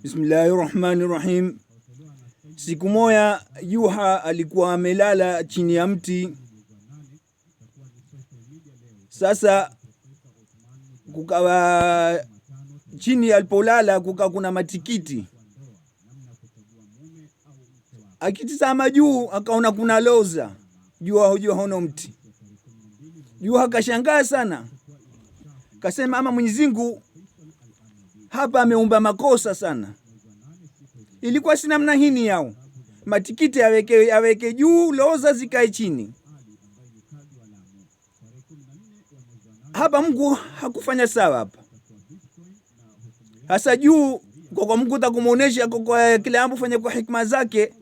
Bismillahirrahmanirrahim. Siku moja Juha alikuwa amelala chini ya mti. Sasa kukawa chini alipolala kukawa kuna matikiti. Akitizama juu akaona kuna loza. Jua hono mti. Juha kashangaa sana. Kasema ama Mwenyezi Mungu hapa ameumba makosa sana. Ilikuwa si namna hini yao. Matikiti aweke juu, loza zikae chini. Hapa Mungu hakufanya sawa hapa. Hasa juu kwa Mungu takumuonesha kwa kile ambacho fanya kwa hikma zake.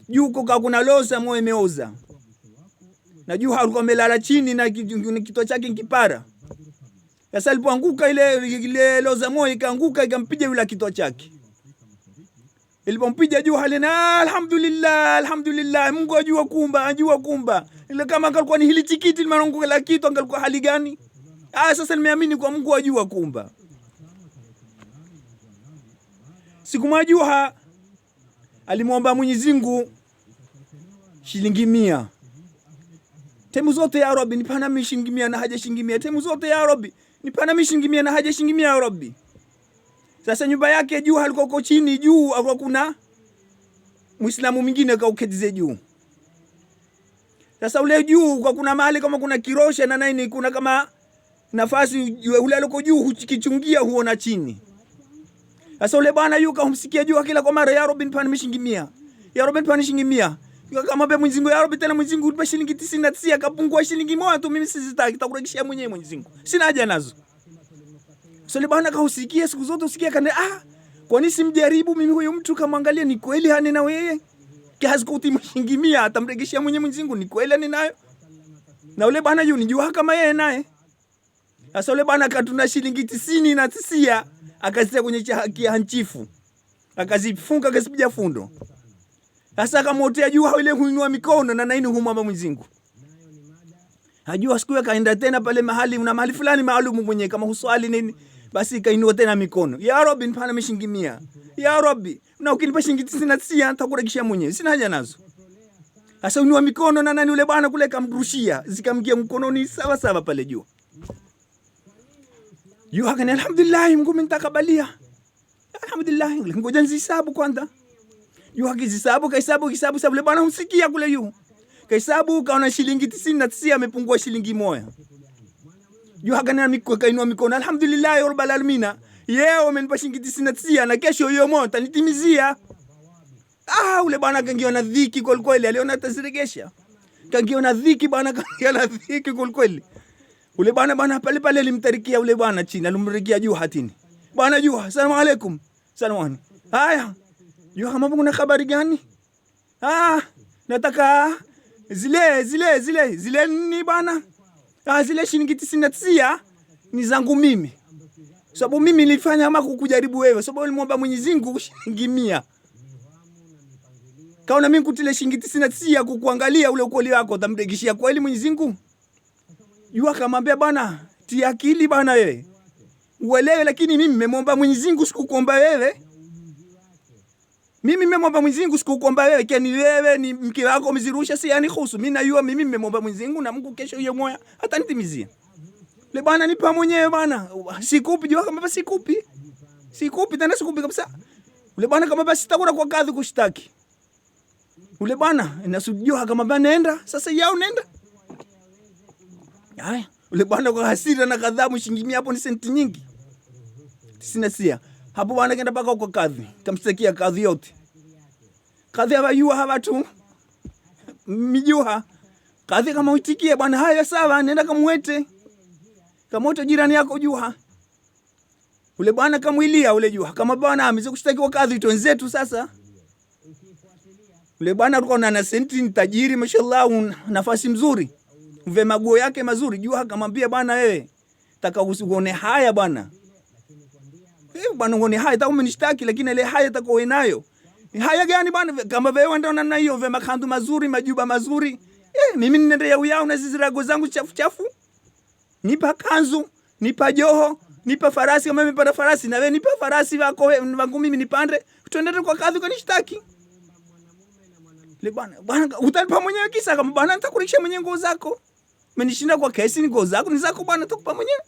Juu kwa kuna loza moyo imeoza. Na juu alikuwa amelala chini na kichwa chake kipara. Sasa alipoanguka ile loza moyo ikaanguka ikampiga yule kichwa chake. Ilipompiga juu halina alhamdulillah Mungu ajua kumba. Ile kama alikuwa ni hili tikiti limeanguka la kitu angalikuwa hali gani? Sasa nimeamini kwa Mungu ajua kumba. Siku moja Juha alimwomba Mwenyezi Mungu shilingi 100. Temu zote ya Rabbi nipana mimi shilingi 100 na haja shilingi 100. Temu zote ya Rabbi nipana mimi shilingi 100 na haja shilingi 100 ya Rabbi. Sasa nyumba yake juu alikuwa chini, juu alikuwa kuna Muislamu mwingine kauketize juu. Sasa ule juu kwa kuna mahali kama kuna kirosha na nini kuna kama nafasi ule aliko juu hukichungia huona chini. Sasa ule bwana yuka humsikia juu kila kwa mara ya Rabbi nipana mimi shilingi 100. Ya Rabbi nipana shilingi 100. Kama Mwenyezi Mungu ya Rabbi tena Mwenyezi Mungu nipe shilingi 99 akapungua shilingi 1 tu mimi sizitaki takurejeshia mwenyewe Mwenyezi Mungu. Sina haja nazo. Sasa bwana kausikia siku zote usikia kana kwa nini simjaribu mimi huyo mtu kamwangalia ni kweli hane na wewe? Kiasi kuti shilingi 100 atamregeshia mwenyewe Mwenyezi Mungu ni kweli ni nayo. Na ule bwana yuni jua kama yeye naye. Sasa ule bwana katuna shilingi 99 akazia kwenye hanchifu. Akazifunga akasipiga fundo. Sasa akamotea juu ile huinua mikono na naini humwomba Mwenyezi Mungu. Hajua siku akaenda tena pale mahali una mahali fulani maalum mwenyewe kama huswali nini basi kainua tena mikono. Ya Rabbi nipana mimi shilingi 100. Ya Rabbi na ukinipa shilingi 99 nitakurekishia mwenyewe. Sina haja nazo. Sasa unua mikono na nani ule bwana kule kamrushia zikamgia mkononi sawa sawa pale juu. Yu hakana alhamdulillah Mungu mtakabalia. Alhamdulillah ngoja nzisabu kwanza. Yu hakizisabu kaisabu sababu ule bwana humsikia kule yu. Kaisabu kaona shilingi 99 amepungua shilingi 1. Yu hakana kainua mikono alhamdulillah rabbil alamin. Yeye umenipa shilingi 99 na kesho hiyo moja nitimizia. Ule bwana kangiona dhiki kweli aliona ataziregesha. Kangiona dhiki bwana kangiona dhiki kweli. Ule bwana pale alimtarikia ule bwana chini alimrikia juu hatini. Bwana juu asalamu alaykum. Salamu. Haya. Juu kama kuna habari gani? Nataka zile ni bwana. Zile shilingi 99 ni zangu mimi. Sababu mimi nilifanya ama kukujaribu wewe. Sababu nilimwomba Mwenyezi Mungu shilingi 100. Kaona mimi kutile shilingi 99 kukuangalia ule ukoli wako utamregeshia kweli Mwenyezi Mungu? Yu akamwambia bwana, tia akili bwana wewe. Uelewe lakini mimi nimemwomba Mwenyezi Mungu sikukuomba wewe. Mimi nimemwomba Mwenyezi Mungu sikukuomba wewe, kwani wewe ni mke wako umezirusha si yani husu. Mimi najua mimi nimemwomba Mwenyezi Mungu na Mungu kesho hiyo moya hata nitimizia. Le bwana nipa mwenyewe bwana. Sikupi jua kama basi sikupi. Sikupi tena sikupi kabisa. Ule bwana kama basi sitakura kwa kadhi kushtaki. Ule bwana inasujua kama bwana nenda, sasa yao nenda. Haya, ule bwana kwa hasira na kadhabu shilingi 100 hapo ni senti nyingi. Sina sia. Hapo bwana kaenda paka kwa kadhi. Kamstakia kadhi yote. Kadhi hawa watu mijuha. Kadhi kama uitikie bwana haya sawa nenda kamwete. Kamoto jirani yako Juha. Ule bwana kamwilia ule Juha. Kama bwana ameze kushtaki kwa kadhi wenzetu sasa. Ule bwana alikuwa na senti tajiri mashallah nafasi mzuri. Mve maguo yake mazuri. Juha akamwambia bwana wewe taka usione haya bwana. Bwana uone haya hata umenishtaki lakini ile haya utakuwa nayo. Haya gani bwana kama wewe ndio namna hiyo ve makandu mazuri majuba mazuri. Mimi ninaendelea uyao na zizirago zangu chafu. Nipa kanzu, nipa joho, Nipa farasi kama mimi nimepanda farasi, na wewe nipa farasi wangu mimi nipande, tuendete kwa kadhi ukanishtaki. Le bwana utanipa mwenyewe kisa kama bwana nitakurikisha mwenyewe nguo zako. Umenishinda kwa kesi, ni nguo zako ni zako bwana, nitakupa mwenyewe.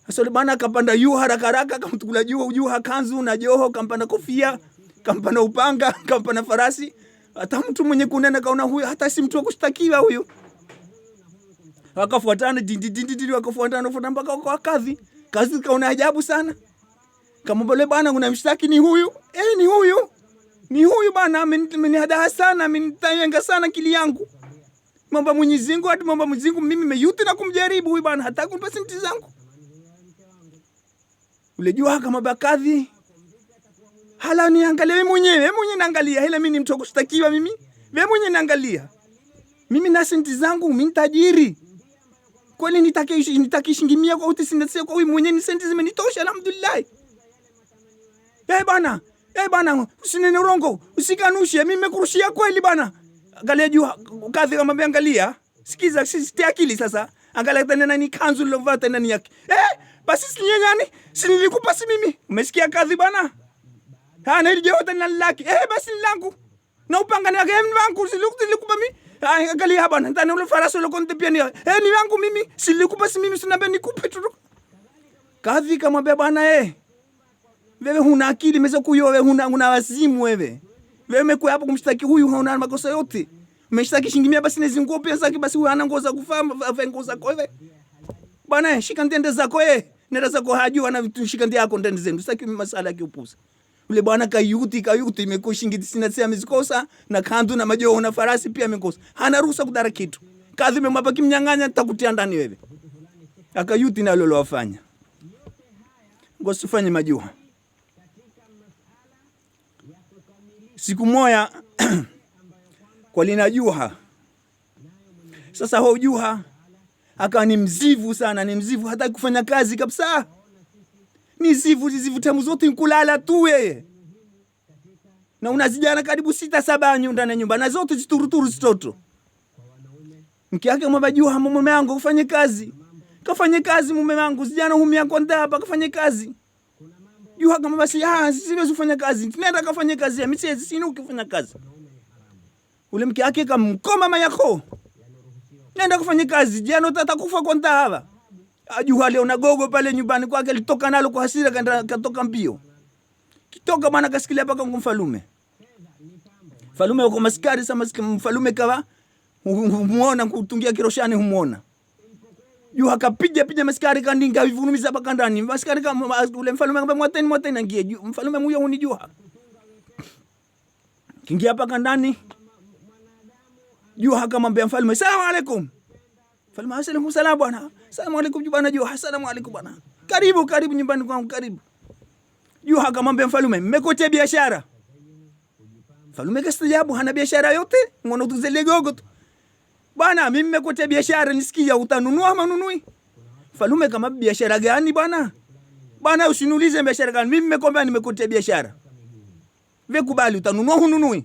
Sasa le bwana akapanda yu haraka haraka, akamtukula juu kanzu na joho, kampanda kofia, kampanda upanga, kampanda farasi. Hata mtu mwenye kunena kaona huyu hata si mtu wa kushtakiwa huyu. Wakafuatana wakafuatana mpaka kwa kadhi. Kazi kaona ajabu sana. Kama bole bwana unamshtaki ni huyu? Ni huyu. Ni huyu bwana, amenihadaa sana, amenitayenga sana akili yangu. Mambo Mwenyezi Mungu, hata mambo Mwenyezi Mungu mimi nimeyuti na kumjaribu huyu bwana, hata kunipa senti zangu. Ule jua kama bakadhi. Hala niangalie wewe mwenyewe naangalia. Hela mimi ni mtu kushtakiwa mimi. Wewe mwenyewe naangalia. Mimi na senti zangu, mimi tajiri. Kwani nitakishingimia kwa utisindase kwa huyu mwenyewe ni senti zimenitosha alhamdulillah. Bana, usinene urongo, usikanushe, mimi nimekurushia kweli bana. Angalia juu kadhi kama angalia. Sikiza sisi akili sasa. Angalia tena ni kanzu nilovaa tena ni yake. Basi si nyani? Si nilikupa si mimi. Umesikia kadhi bana? Na ile yote na laki. Basi ni langu. Na upanga ni yake wangu silikupa mimi. Angalia bana, ndani ule farasi ule konte pia ni wangu mimi. Silikupa si mimi, sinabe nikupe tu. Kadhi kama bwana wewe huna akili, umeweza kuyo wewe huna wazimu wewe. Wewe umekuwa hapo kumshtaki huyu hauna makosa yote. Umeshtaki shingimia basi nezi nguo pia zake basi huyu hana nguo za kufaa nguo zako wewe. Bwana shika ndende zako nenda zako hajua na vitu shika ndende yako ndende zenu. Sitaki masala ya kiupuza. Ule bwana kayuti imekuwa shilingi 90 amezikosa na kandu na majoho na farasi pia amekosa. Hana ruhusa kudara kitu. Kadhi umemwapa kimnyang'anya nitakutia ndani wewe. Akayuti na lolo wafanya. Ngosifanye majoho. Siku moja kwa lina Juha. Sasa huyo Juha akawa ni mzivu sana, ni mzivu hata kufanya kazi kabisa. Ni zivu tamu zote nkulala tu yeye. Na unazijana karibu 6-7 ndani ya nyumba na zote zituruturu zitoto. Mke yake mwamba Juha, mume wangu kufanye kazi. Kafanye kazi mume wangu, sijana humia konda hapa kafanye kazi. Juha kama basi siwezi kufanya kazi. Tunaenda kafanye kazi, mimi sina ukifanya kazi. Ule mke yake kamkoma mama yako. Nenda kufanya kazi, jana utakufa konda hapa. Juha leo na gogo pale nyumbani kwake alitoka nalo kwa hasira katoka mbio. Kitoka bwana kasikilia paka kumfalume. Falume uko maskari sama mfalume kawa humuona kutungia kiroshani humuona. Juha kapiga maskari kandinga vivunumiza paka ndani. Maskari kama ule mfalume kama mwateni ngie. Mfalume huyo hunijua. Kingia paka ndani. Juha akamwambia mfalume, "Asalamu alaykum." Mfalume, "Asalamu alaykum bwana." "Asalamu alaykum bwana Juha." "Asalamu alaykum bwana." Karibu nyumbani kwangu karibu." Juha akamwambia mfalume, "Mmekotea biashara." Mfalume kastajabu, hana biashara yote, ngono tuzele gogo tu. "Bwana, mimi mmekotea biashara, nisikia utanunua ama nunui?" Mfalume kama biashara gani bwana? "Bwana usiniulize biashara gani, mimi nimekwambia nimekotea biashara." "Wewe kubali utanunua hununui?"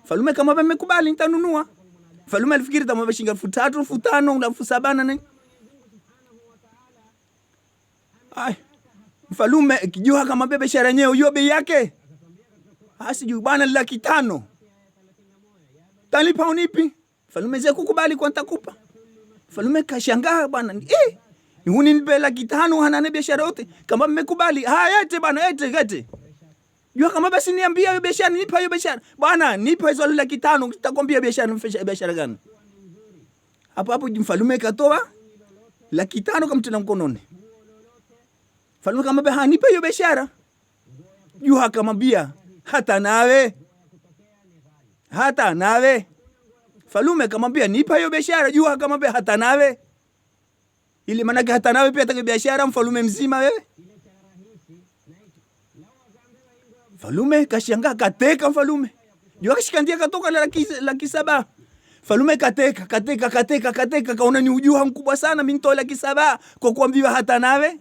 Mfalume kama mmekubali nitanunua. Mfalume alifikiri tamwambia shilingi 3,000, 5,000, 7,000 na nini. Mfalume Juha kama biashara yenyewe hiyo bei yake. Sijui bwana 500,000. Talipa unipi? Mfalume zake kukubali kwa nitakupa. Mfalume kashangaa bwana. Ni huni nipe 500,000 hana biashara yote. Kama mmekubali, yete bwana, yete. Juha kama basi niambia hiyo biashara, nipa hiyo biashara. Bwana, nipa hizo 500,000 nitakwambia biashara gani. Hapo mfalume katoa 500,000 kamtena mkononi. Mfalume kama nipa hiyo biashara. Juha akamwambia, hata nawe. Mfalume akamwambia, nipa hiyo biashara. Juha akamwambia, hata nawe. Ili maana hata nawe pia ataka biashara mfalume mzima wewe. Mfalume kashangaa, kateka mfalume. Juha kashikandia katoka 700,000. Mfalume kateka kaona ni ujuha mkubwa sana, mimi nitoa 700,000 kwa kuambiwa hata nawe.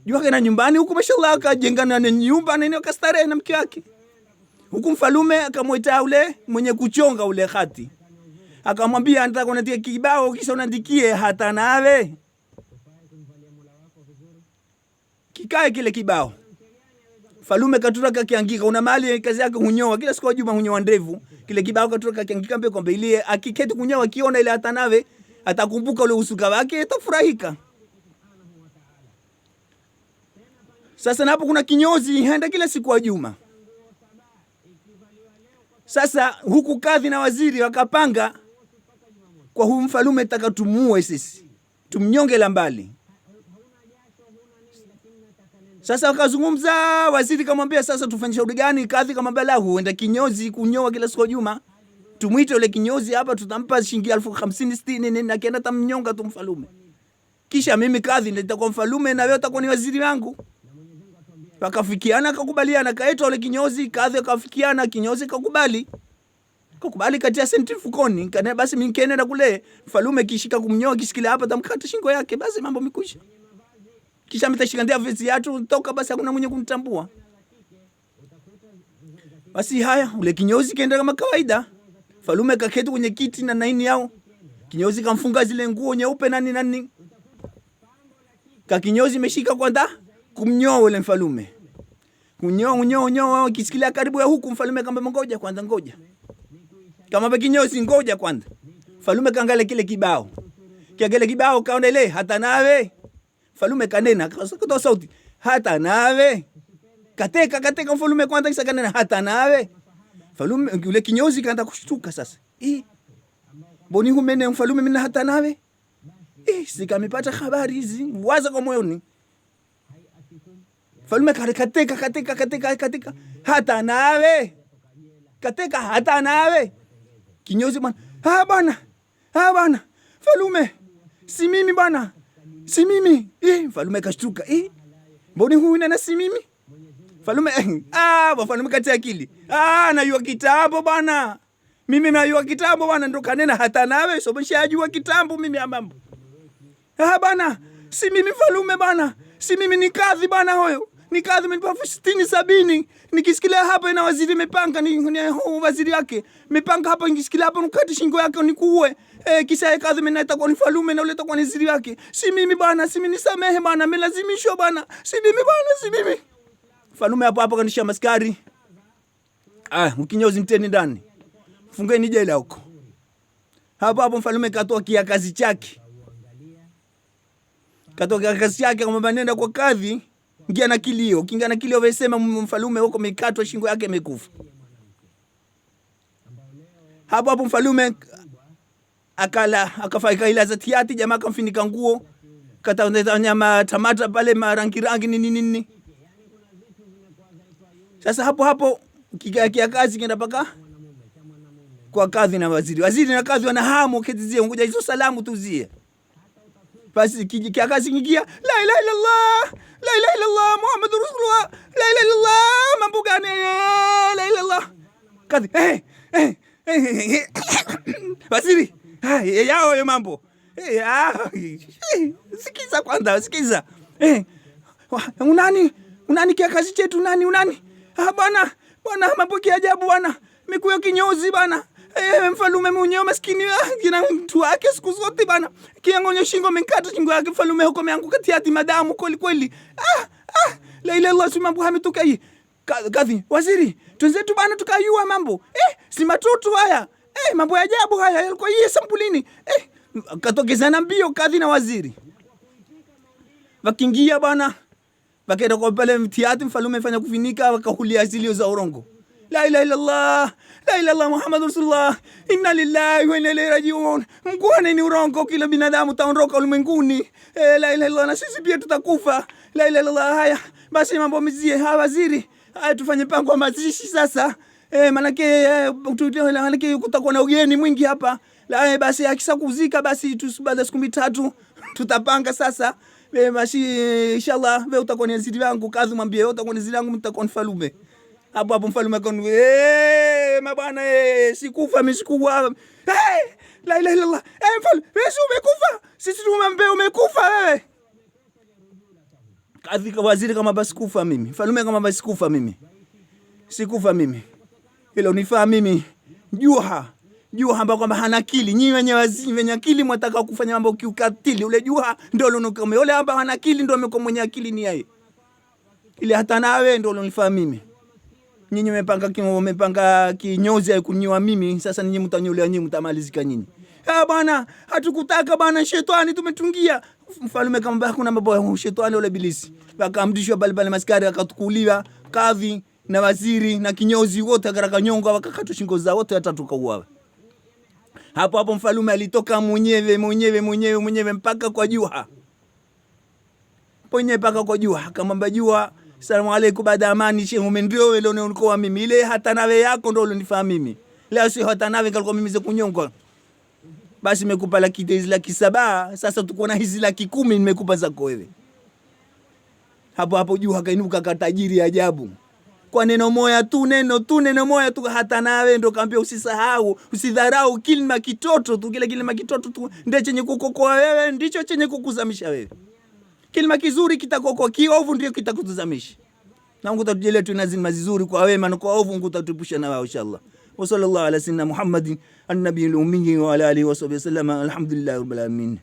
Juha kana nyumbani huko mashallah akajenga na nyumba na nini kastarehe na mke wake. Huku mfalume akamwita ule mwenye kuchonga ule khati. Akamwambia nataka kuandika kibao kisha unaandikie hata nawe. Kikae kile kibao. Mfalume katura kakiangika, una mali kazi yake hunyoa kila siku Juma hunyoa ndevu. Kile kibao katura kakiangika mbe kwamba ile akiketi kunyoa akiona ile hata nawe atakumbuka ule usuka wake atafurahika. Sasa napo kuna kinyozi henda kila siku Juma. Sasa huku kadhi na waziri wakapanga kwa huyu mfalume takatumue sisi. Tumnyonge la mbali. Sasa wakazungumza, waziri kamwambia sasa tufanye shauri gani? Kadhi kamwambia la, huenda kinyozi kunyoa kila siku Juma. Tumuite yule kinyozi hapa, tutampa shilingi 50,000 60 na kienda tamnyonga tu mfalume. Kisha mimi kadhi nitakuwa mfalume na wewe utakuwa ni waziri wangu. Wakafikiana, akakubaliana, kaitwa yule kinyozi, kadhi akafikiana, kinyozi kakubali. Kakubali katia senti mfukoni, kana basi mimi nikaenda kule mfalume kishika kumnyoa kisikile hapa tamkata shingo yake, basi mambo mikwisha. Kisha mtashikandia vesi yatu toka, basi hakuna mwenye kumtambua. Basi haya, ule kinyozi kaenda kama kawaida. Mfalume kaketi kwenye kiti na naini yao. Kinyozi kamfunga zile nguo nyeupe nani. Kakinyozi meshika kwanza kumnyoa ule mfalume. Kunyoa kisikilia karibu ya huku, mfalume kamba ngoja kwanza ngoja. Kama kinyozi ngoja kwanza. Mfalume kaangalia kile kibao. Kile kibao kaona ile hata nawe. Mfalume kanena kutoa sauti hata nawe. Kateka mfalume kwanza kisha kanena hata nawe. Mfalume yule kinyozi kaanza kushtuka sasa. Boni humene mfalume mimi hata nawe. Sikamipata habari hizi. Waza kwa moyoni. Mfalume kateka hata nawe. Kateka hata nawe. Kinyozi bwana. Bwana. Mfalume. Si mimi bwana. Si mimi. Mfalume kashtuka. Mbona huyu nena si mimi? Mfalume mfalume kati akili. Najua kitambo bwana. Mimi najua kitambo bwana, ndo kanena hata nawe sobeshajua kitambo mimi mambo. Bwana, si mimi mfalume bwana. Si mimi ni kadhi bwana huyo. Ni kadhi mnipa 60 70. Nikisikilia hapa ina waziri mepanga ni waziri yake. Mepanga hapa nikisikilia hapa nukati shingo yake nikuue. Kisha kadhi mimi naita kwa mfalume na uleta kwa waziri yake. Si mimi bwana, si mimi nisamehe bwana, melazimishwa bwana. Si mimi bwana, si mimi. Mfalume hapo kanisha maskari. Mkinyozi mteni ndani. Fungeni jela huko. Hapo mfalume katoa kiakazi chake. Katoka kazi yake kama nenda kwa kadhi, ingia na kilio. Kinga na kilio wesema mfalume huko mikatwa shingo yake imekufa. Hapo mfalume akafaika ila za tiati, jamaa akamfinika nguo, kataongeza nyama tamata pale marangi nini. Sasa hapo kiakazi kenda paka kwa kadhi na waziri. Waziri na kadhi wana hamu ketizie ngoja hizo salamu tuzie. Basi kiakazi kingia la ilaha illallah Muhammadur Rasulullah la ilaha illallah mambo gani la ilaha illallah kadhi waziri yao ya mambo sikiza unani kiakazi chetu nani bwana mambo kiajabu bwana mikuyo kinyozi bwana. Mfalume mwenyewe maskini kina mtu wake siku zote bana. Kiangonyo shingo menkata shingo yake mfalume huko meanguka tiati madamu kweli. La ilaha illallah si mambo hametoka hii. Kadhi waziri tunzetu bana tukayua mambo. Si matoto haya. Mambo ya ajabu haya yalikuwa hii sampulini. Katokezana mbio kadhi na waziri. Wakiingia bana. Wakaenda kwa pale mtiati mfalume fanya kufinika wakahulia zilio za urongo. La ilaha illallah Muhammadur Rasulullah inna lillahi wa inna ilaihi rajiun. Mkuane ni urongo, kila binadamu taondoka ulimwenguni. La ilaha illallah na sisi pia tutakufa. La ilaha illallah. Haya basi mambo mizie waziri. Haya tufanye pango wa mazishi sasa. Manake kutakuwa na ugeni mwingi hapa. Basi akisa kuzika basi baada ya siku 3 tutapanga sasa. Basi inshallah wewe utakuwa ni waziri wangu, kadhi mwambie wewe utakuwa ni waziri wangu, mtakuwa mfalume. Hapo mfalume akoni mabwana sikufa msikuwa la ilaha illallah mfalume wewe umekufa, sisi tumwambia umekufa wewe. Kadhi kwa waziri kama basi kufa mimi, mfalume kama basi kufa mimi, sikufa mimi, ila unifaa mimi Juha Juha ambao kwamba hana akili. Nyinyi wenye akili mwataka kufanya mambo kiukatili. Ule Juha ndio alonokome. Ule ambao hana akili ndio amekuwa mwenye akili ni yeye. Ile hata nawe ndio ulonifahamu mimi. Nyinyi mmepanga kinyozi ya kunyoa mimi, sasa nyinyi mtanyolea, nyinyi mtamalizika nyinyi. Bwana, hatukutaka bwana, shetani tumetungia. Mfalme kama hakuna mambo ya shetani wala ibilisi. Wakamdishwa balibali maskari, akatukuliwa kadhi na waziri na kinyozi wote akaraka nyonga, wakakata shingo zao wote, hata tukauawa. Hapo mfalme alitoka mwenyewe mpaka kwa Juha. Ponye mpaka kwa Juha, akamwambia Juha, salamu alaykum, baada amani shehu, ndio wewe ulionikoa mimi. Ile hata nawe yako ndio ulonifahamu mimi. Leo si hata nawe kalikuwa mimi ze kunyonga. Basi nimekupa hizi laki 7, sasa tuko na hizi laki 10 nimekupa zako wewe. Hapo Juha kainuka katajiri ajabu. Kwa neno moja tu, neno moja tu, hata nawe ndio kaambia usisahau, usidharau kilima kitoto tu, kile kilima kitoto tu ndicho chenye kukokoa wewe, ndicho chenye kukuzamisha wewe. Kilima kizuri kitakokoa, kiovu ndio kitakutuzamisha. Na Mungu tatujalie tu nazima zizuri kwa wema na kwa ovu, Mungu tatupusha na wao inshallah. Wa sallallahu ala sayyidina Muhammadin an-nabiyil ummi wa ala alihi wa sahbihi wasallam. Alhamdulillah rabbil alamin.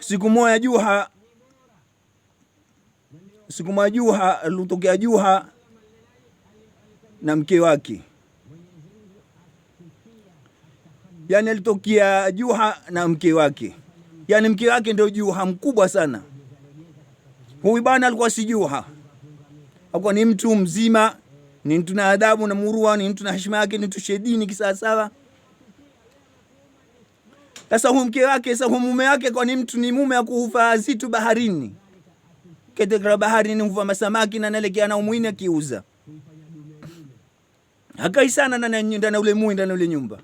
Siku moja Juha alitokea Juha na mke wake. Yani alitokea Juha na mke wake. Yani mke wake ndio Juha mkubwa sana. Huyu bwana alikuwa si Juha. Alikuwa ni mtu mzima, ni mtu na adabu na murua, ni mtu na heshima yake, ni mtu shedini kisawasawa. Sasa huyu mke wake, sasa mume wake kwa ni mtu, ni mume wa kuufa zitu baharini. Katika bahari ni mvua masamaki na naelekea na umuini akiuza. Hakai sana na ule mui ndani ule nyumba.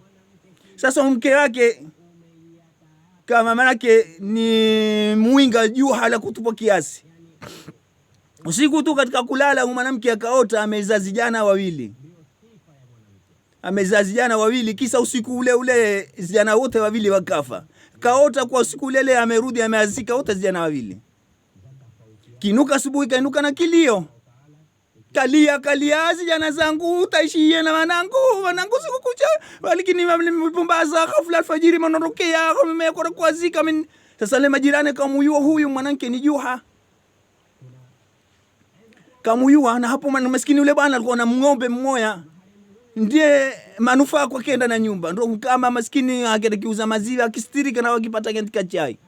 Sasa mke wake kama manake ni muinga Juha la kutupa kiasi. Usiku tu katika kulala mwanamke akaota amezaa vijana wawili. Kisa usiku ule vijana wote wawili wakafa. Kaota kwa usiku ule amerudi ameazika wote vijana wawili. Kinuka asubuhi kainuka na kilio. Kalia vijana zangu utaishie na wanangu sikukucha. Walikini mpumbaza ghafla alfajiri manondokea mmekora kuazika. Sasa le majirani kamuyua huyu mwanamke ni Juha. Kamuyua na hapo maskini yule bwana alikuwa na ng'ombe mmoja. Ndiye manufaa kwa kenda na nyumba. Ndio kama maskini akaenda kiuza maziwa akistirika na wakipata katika chai.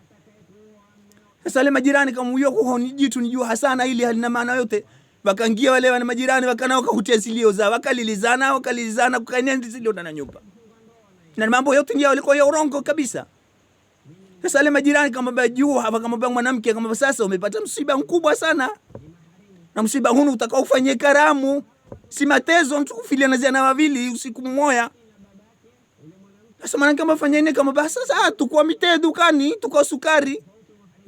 Sasa le majirani kamuyua kwa ni jitu ni Juha sana, ili halina maana yote. Wakaingia wale wana majirani wakanao wakahutia silio za wakalilizana kukaenea silio na nyumba. Na mambo yote ndio walikuwa ya urongo kabisa. Sasa wale majirani kama Juha wakamwambia mwanamke kama sasa umepata msiba mkubwa sana. Na msiba huu utakao ufanyie karamu. Si matezo mtu kufilia na zana wawili usiku mmoja. Sasa mwanamke kama fanyeni kama basi sasa tukua mitee dukani, tukua sukari.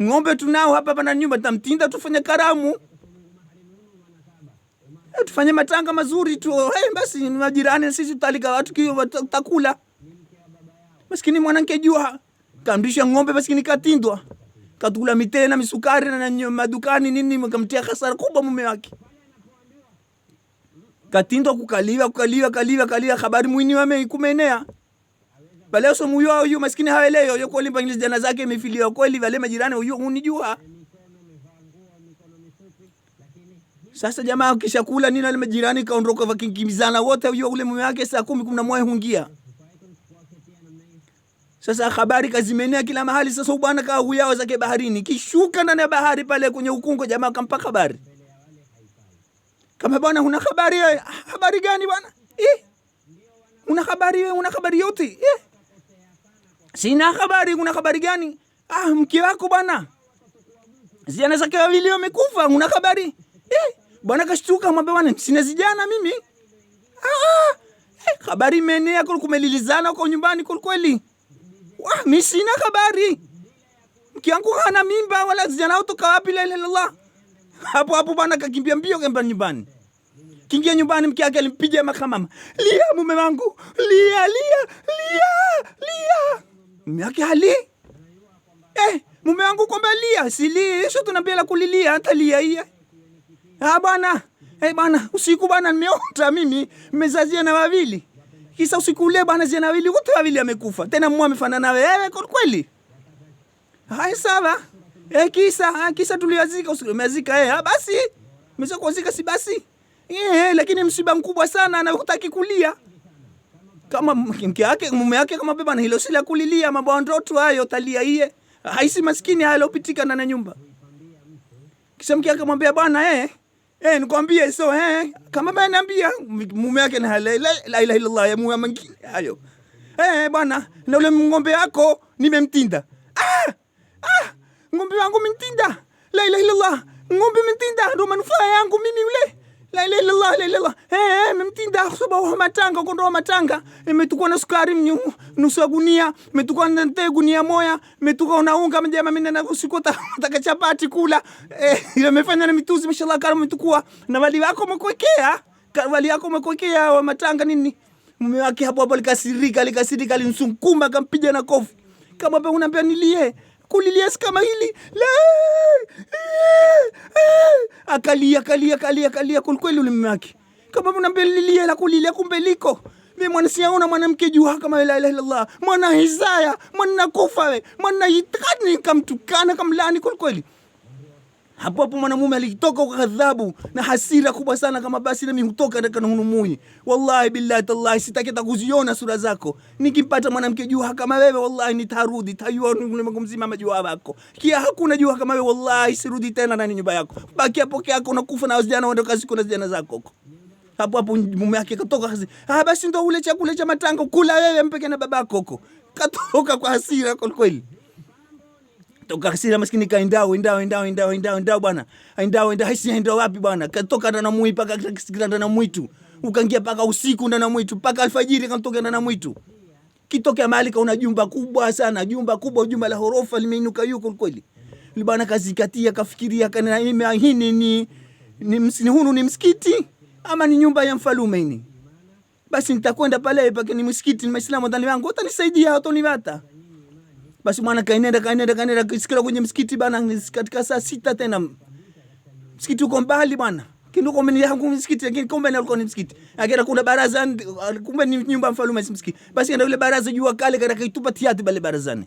Ng'ombe tunao hapa na nyumba tamtinda tufanye karamu. Tufanye matanga mazuri tu. Basi majirani sisi tutalika watu kio tutakula. Maskini mwanamke Juha kaamrisha ng'ombe maskini katindwa. Katukula mitee na misukari na madukani nini, mkamtia hasara kubwa mume wake. Katindwa kukaliwa habari mwini wamekumenea. Bale so muyo huyu maskini haweleo yuko limba English jana zake imefiliwa kweli, wale majirani huyu unijua. Sasa jamaa kisha kula nini, wale majirani kaondoka wakikimbizana wote, huyo ule mume wake saa 10:11 huingia. Sasa habari kazimenea kila mahali. Sasa bwana kaa huyao zake baharini, kishuka ndani ya bahari pale kwenye ukungo, jamaa kampa habari. Kama bwana huna habari wewe? Habari gani bwana? Una habari wewe? Una habari yote? Sina habari. Una habari gani? Mke wako bwana, zijana zake wawili wamekufa. Una habari? Bwana kashtuka, mwambie bwana sina zijana mimi. Habari imenea kumelilizana kwa nyumbani kweli. Mimi sina habari. Mke wangu hana mimba wala zijana kutoka wapi la ilaha. Hapo bwana kakimbia mbio kaenda nyumbani. Kingia nyumbani mke wake alimpiga makamama. Lia mume wangu. Lia. Mume wake hali. Mume wangu kwamba lia. Sili, sio tunaambia la kulilia hata lia hiya. Bwana. Bwana, usiku bwana nimeota mimi nimezazia na wawili. Kisa usiku ule bwana zina wawili wote wawili amekufa. Tena mmoja amefanana na wewe kwa kweli. Hai sawa. Kisa tuliazika usiku umezika basi. Umesha kuzika si basi. Lakini msiba mkubwa sana na hutaki kulia. Kama mke yake mume yake kama beba na hilo si la kulilia, mambo ndoto hayo talia iye. Haisi maskini haya lopitika ndani ya nyumba. Kisha mke yake mwambia bwana nikwambie so kama bwana niambia mume yake na la ilaha illallah ya mume mwingine hayo. Bwana na ule ng'ombe yako nimemtinda. Ng'ombe wangu mtinda. La ilaha illallah. Ng'ombe mtinda ndo manufaa yangu mimi ule. La ilaha illallah, la ilaha illallah. Memtinda sababu matanga kondoa matanga. Imetukua na sukari nusu gunia, imetukua na nte gunia moja, imetukua na unga mjema mimi na usikota taka chapati kula. Imefanya na mituzi mashallah kama imetukua na wali wako mkwekea. Wali wako mkwekea wa matanga nini? Mume wake hapo likasirika alimsukuma akampiga na kofi. Kama pe unaambia nilie kulilia kama hili akalia kweli ule mume wake. Kama unaambia lilia la kulilia kumbe liko mimi mwanasiaona mwanamke jua kama la ilaha illallah mwana hizaya mwana kufa we mwana yitkani kamtukana kamlani kweli. Hapo mwanamume alitoka kwa ghadhabu na hasira kubwa sana kama basi na mimi hutoka na kanunumui. Wallahi billahi tallahi sitaki kuziona sura zako. Nikimpata mwanamke jua kama wewe wallahi nitarudi tayua mzima majua wako. Kia hakuna jua kama wewe wallahi sirudi tena ndani nyumba yako. Baki hapo yako unakufa na vijana wao kazi kuna vijana zako. Hapo mume yake katoka kazi. Basi ndio ule chakula cha matanga kula wewe mpeke na babako huko. Katoka kwa hasira kweli. Toka hasira maskini kaendao bwana. Aendao haisi aendao wapi bwana? Katoka ndana mui paka kisikiranda na mwitu. Ukaingia paka usiku ndana mwitu, paka alfajiri katoka ndana mwitu. Kitokea mahali kaona jumba kubwa sana, jumba la ghorofa limeinuka yuko kweli. Yule bwana kazikatia kafikiria kana hii ni msikiti ama ni nyumba ya mfalume hii. Basi nitakwenda pale paka ni msikiti ni Muislamu ndani wangu, utanisaidia utanivata. Basi mwana kaenenda kusikila kwenye msikiti bana katika saa 6 tena. Msikiti uko mbali bwana. Kinduko mimi yangu msikiti lakini kumbe nalikuwa ni msikiti. Akaenda kuna baraza kumbe ni nyumba mfalume si msikiti. Basi ndio ile baraza jua kale kada kaitupa tiati pale barazani.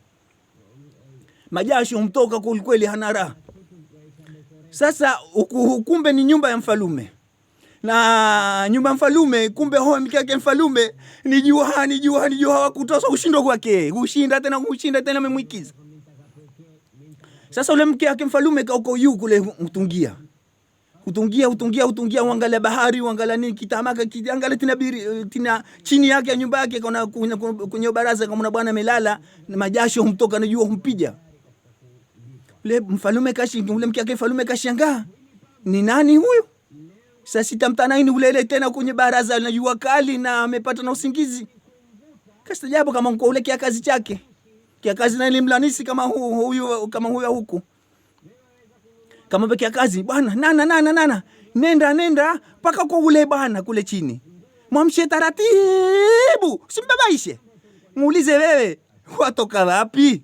Majasho mtoka kweli hana raha. Sasa kumbe ni nyumba ya mfalume. Na nyumba mfalume kumbe hoa mke yake mfalume ni jua hakutosa ushindo kwake. Ushinda tena memwikiza. Sasa ule mke yake mfalume kauko yu kule utungia uangalia bahari uangalia nini kitamaka kiangalia tina chini yake ya nyumba yake kuna kwenye baraza kama bwana amelala na majasho humtoka na jua humpija. Ule mfalume ule mke yake mfalume kashangaa. Ni nani huyu? Saa 6 mtanaini ulele tena kwenye baraza na jua kali na amepata na usingizi. Kastajabu kama mko ule kia kazi chake. Kia kazi na ilimlanisi kama huyu huku. Kama bekia kazi bwana nana nenda paka kwa ule bwana kule chini. Mwamshe taratibu, simbabaishe. Muulize wewe watoka wapi?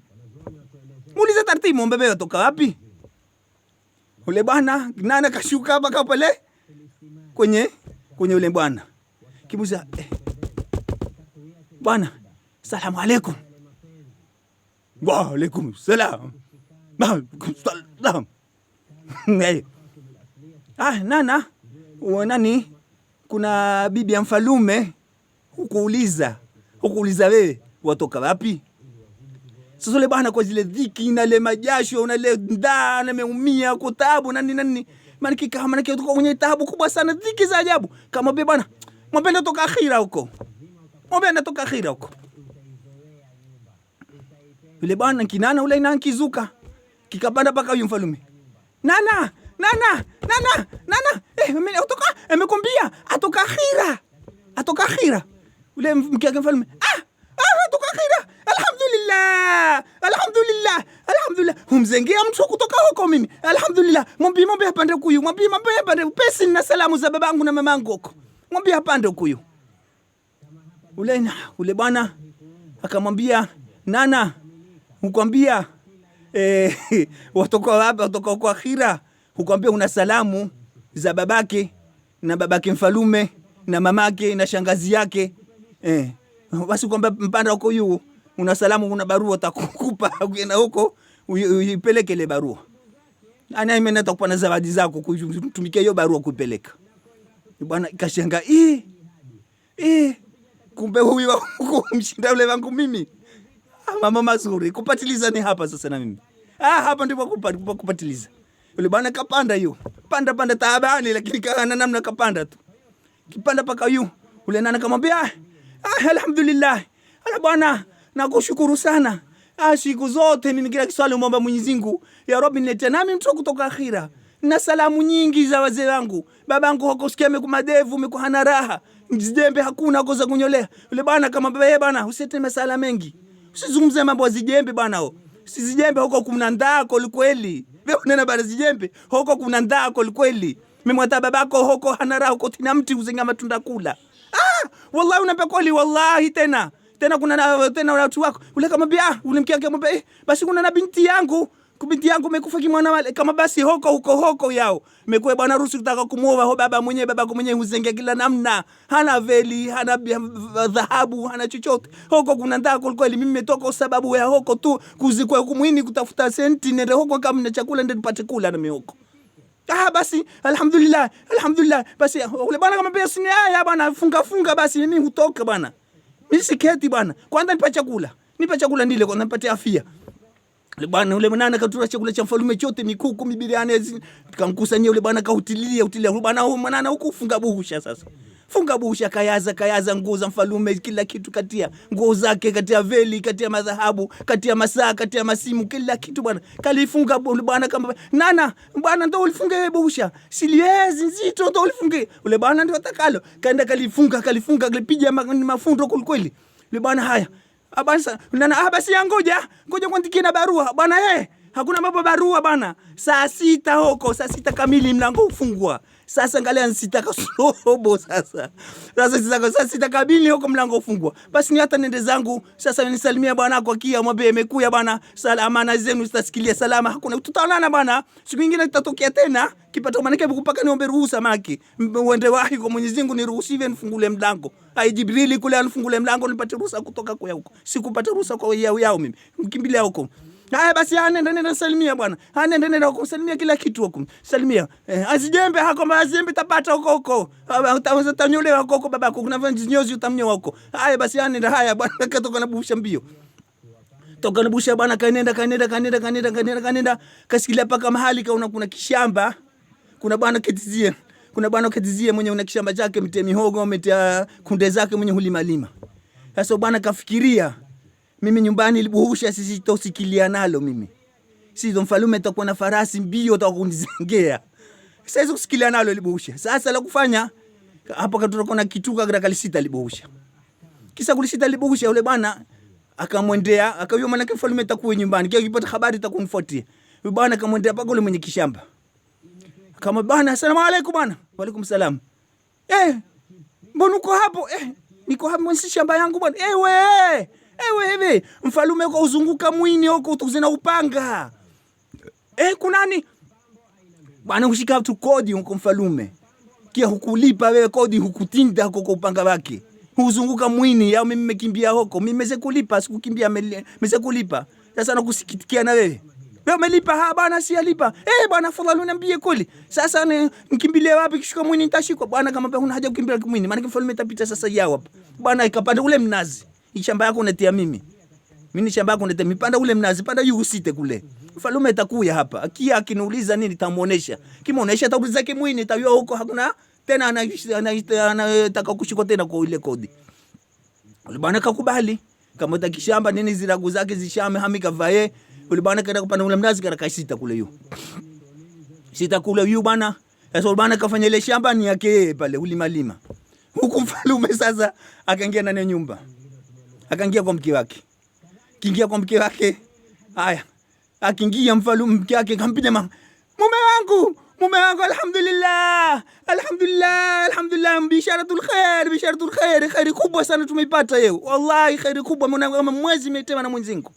Muulize taratibu mbebe watoka wapi? Ule bwana nana kashuka paka pale kwenye ule bwana. Kibuza bwana, salamu alaykum. Wa alaykum salam. Salam. Nana, nani? Kuna bibi ya mfalume hukuuliza wewe watoka wapi? Sasa ule bwana kwa zile dhiki na ile majasho na ile ndaa na meumia kwa taabu nani maana kutoka kwenye taabu kubwa sana dhiki za ajabu. Kama bibi bwana, mwapenda toka akhira huko. Yule bwana kinana ule inankizuka. Kikapanda paka huyu mfalume. Nana. Amekwambia atoka akhira. Ule mke wake mfalume. Atoka akhira. Alhamdulillah. Humzengea mtu kutoka huko mimi. Alhamdulillah. Mwambie apande huko. Mwambie apande pesi na salamu za babangu na mamangu huko. Mwambie apande huko. Ule bwana akamwambia, nana, ukwambia watoka wapi? Watoka kwa akhira. Ukwambia una salamu za babake na babake mfalume na mamake na shangazi yake Basi kwamba mpanda huko yu una salamu, una barua takukupa ukienda huko uipeleke ile barua. Ana mimi natakupa na zawadi zako kutumikia hiyo barua kuipeleka. Bwana ikashanga kumbe huyu huko mshinda yule wangu mimi. Mama mazuri kupatiliza ni hapa sasa na mimi. Hapa ndipo kupatiliza. Yule bwana kapanda yu. Panda taabani, lakini kana namna kapanda tu. Kipanda paka yu. Ule nana kamwambia alhamdulillah. Ala bwana nakushukuru sana. Siku zote mimi kila kiswali muomba Mwenyezi Mungu, ya Rabbi niletea nami mtu kutoka akhira. Na salamu nyingi za wazee wangu. Babangu hakusikia mekumadevu mekuhana raha. Zijembe hakuna koza kunyolea. Yule bwana kamwambia bwana usete masala mengi. Usizungumze mambo ya zijembe bwana. Sizijembe huko kuna ndako likweli. Wewe unena bana zijembe huko kuna ndako likweli. Mimi mwata babako huko hana raha huko tina mti uzenga matunda kula. Wallahi unapekoli wallahi tena kuna watu wako ule kamwambia ule mke wake mwambia basi kuna na binti yangu mekufa kimwana wale kama basi huko yao mekuwa bwana ruhusa kutaka kumuoa ho babako mwenyewe uzenge kila namna, hana veli hana dhahabu hana chochote huko kuna ndako kweli. Mimi nimetoka sababu ya huko tu kuzikwa kumwini kutafuta senti nende huko kama na chakula ndio nipate kula na mimi huko. Basi alhamdulillah basi ule bwana kamwambia sini haya bwana funga basi mimi hutoka bwana. Mimi siketi bwana. Kwanza nipa chakula ndile kwa nipatie afya. Yule bwana ule mwanana katura chakula cha mfalume chote mikuku mibiriani tukamkusanyia yule bwana kautilia yule bwana mwanana huko funga buhusha sasa. Funga buhusha kayaza nguo za mfalume kila kitu katia nguo zake katia veli katia madhahabu katia masaa katia masimu kila kitu bwana. Kalifunga bwana kama nana bwana ndio ulifunge buhusha. Siliezi nzito ndio ulifunge. Yule bwana ndio atakalo. Kaenda kalifunga kalipiga mafundo kweli. Yule bwana haya Abansa, basi ngoja kuandikia na barua. Bwana hakuna mambo barua bwana. Saa 6 kamili mlango ufungwa. Sasa angalia 6 kasorobo sasa. Saa 6 kamili huko mlango ufungwa. Basi ni hata nende zangu. Sasa nisalimia bwana kwa kia mwambie imekuja bwana. Salama na zenu zitasikilia salama. Hakuna tutaonana bwana. Siku nyingine tutatokea tena. Kipata manake mpaka niombe ruhusa maki. Uende wahi kwa Mwenyezi Mungu niruhusiwe nifungule mlango. Jibrili kule anifungule mlango nipate ruhusa kutoka kwa huko. Sikupata ruhusa kwa yao mimi. Mkimbilia huko. Basi nenda salimia bwana. Nenda huko salimia kila kitu huko. Salimia. Asijembe hako mazembe tapata huko. Utaweza tanyolewa huko babako. Kuna vinyozi utamnyoa huko. Basi nenda bwana katoka na busha mbio. Toka na busha bwana kaenda. Kasikilia paka mahali kuna kishamba. Kuna bwana ketizie mwenye una kishamba chake mte mihogo mte kunde zake mwenye hulima. Sasa bwana kafikiria mimi nyumbani libuhusha sisi tosikilia nalo mimi. Sisi mfalume atakuwa na farasi mbio atakunizengea. Sasa kusikilia nalo libuhusha. Sasa la kufanya hapo katoka na kituka katika kalisita libuhusha. Kisa kulisita libuhusha yule bwana akamwendea akayua maana mfalume atakuwa nyumbani. Kile kipata habari atakumfuatia. Yule bwana akamwendea paka yule mwenye kishamba. Kama bwana asalamu alaykum bwana. Wa alaykum salam. Mbona uko hapo? Niko hapo mwenye shamba yangu bwana. Wewe mfalume uko uzunguka mwini huko utuzina upanga. Kunani? Bwana ushika tu kodi huko mfalume. Kia hukulipa wewe kodi hukutinda huko kwa upanga wake. Uzunguka mwini au mimi nimekimbia huko. Mimi nimekulipa sikukimbia nimekulipa. Sasa nakusikitikia na wewe. Wewe umelipa bwana si alipa. Bwana afadhali uniambie kweli. Sasa nikimbilie wapi kishika mwini nitashikwa. Bwana kama huna haja kukimbilia mwini maana mfalume itapita sasa yao hapa. Bwana ikapanda ule mnazi. Shamba yako unetea mimi. Mimi shamba yako unetea mipanda ule mnazi, panda yu usite kule. Mfalume atakuya hapa. Akia akiniuliza nini tamuonesha. Kimuonesha tauliza kimwini tayua huko hakuna tena anataka kushikwa tena kwa ile kodi. Ule bwana kakubali. Kama utakishamba nini ziragu zake zishame hamika vae. Ule bwana kaenda kupanda ule mnazi karaka sita kule yu. Sita kule yu bwana. Sasa ule bwana kafanya ile shamba ni yake pale ulimalima. Huku mfalume sasa akaingia ndani ya nyumba. Akaingia kwa mke wake. Kiingia kwa mke wake. Haya. Akiingia mfalume mke wake kampiga mama. Mume wangu alhamdulillah bisharatul khair khairi kubwa sana tumeipata leo. Wallahi khairi kubwa kama mwezi umetema na mwenzangu.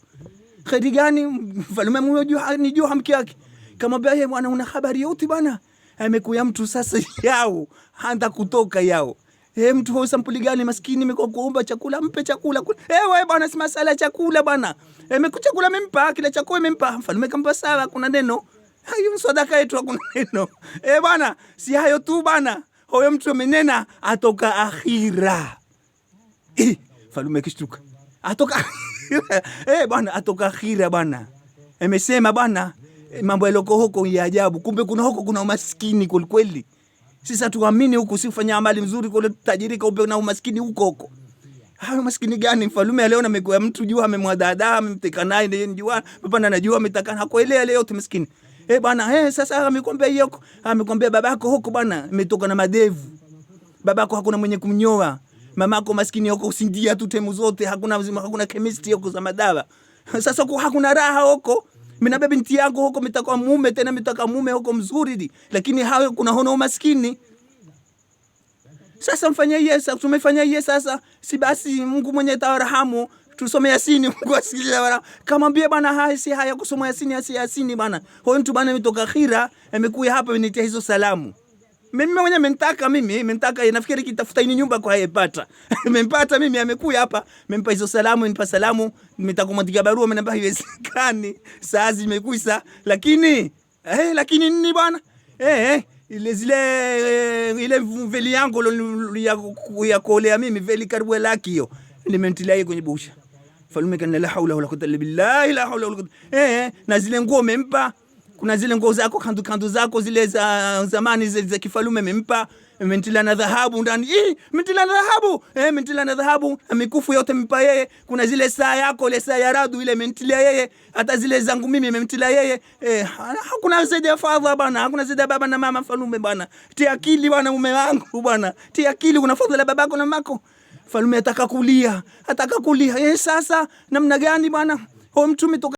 Khairi gani? Mfalume mmoja mke wake. Kama baya bwana una habari yote bwana. Amekuya mtu sasa yao. Handa kutoka yao. Mtu huyo sampuli gani maskini kuomba chakula, mpe chakula. Wewe bwana si masala chakula bwana. Chakula mempa, kila chakula mempa. Mfalme kampa sawa, kuna neno. Hayo sadaka yetu hakuna neno. Bwana, si hayo tu bwana. Huyo mtu amenena atoka akhira. Mfalme kishtuka. Atoka bwana, atoka akhira bwana. Amesema bwana, mambo yaloko huko ya ajabu. Kumbe kuna umaskini kweli. Sisi tuamini huku si kufanya amali nzuri kule tajirika upe na umaskini huko. Hayo maskini gani? Mfalme leo amekuwa mtu jua amemwadada amemteka naye ndiye njua mpana anajua ametakana hakuelewa leo tu maskini. Bwana sasa amekwambia hiyo amekwambia babako huko bwana imetoka na madevu. Babako hakuna mwenye kumnyoa. Mamako maskini huko usindia tu temu zote hakuna chemist huko za madawa. Sasa huko hakuna raha huko. Mimi na binti yangu huko mitakuwa mume tena mitaka mume huko mzuri lakini hayo kuna hono umaskini. Sasa mfanyie Yesu, tumefanya Yesu sasa si basi Mungu mwenye tawarahamu tusome Yasini Mungu asikie wala kamwambie bwana si haya kusoma Yasini bwana. Huyo mtu bwana ametoka akhira amekuja hapa amenitia hizo salamu. Mimi mwenyewe mentaka nafikiri kitafuta ini nyumba kwa yepata. Nimempata mimi amekuja hapa, nimempa hizo salamu, nipa salamu, nimetakumwandikia barua ameniambia haiwezekani. Saa zimekuisa lakini nini bwana? Ile veli yangu ya kuolea mimi veli karibu laki hiyo. Nimentilia kwenye busha. Mfalme kana la haula wala quwwata illa billah, la haula wala quwwata. Na zile nguo mempa. Kuna zile nguo zako kandu zako zile za zamani za kifalume mempa, mentila na dhahabu ndani. Mentila na dhahabu. Mentila na dhahabu, mikufu yote mempa yeye. Kuna zile saa yako, ile saa ya radu ile mentilia yeye. Hata zile zangu mimi mementilia yeye. Hakuna zaidi ya fadhila bwana, hakuna zaidi ya baba na mama mfalume bwana. Tia akili bwana mume wangu bwana. Tia akili kuna fadhila babako na mamako. Mfalume ataka kulia. Sasa namna gani bwana? Huyo mtume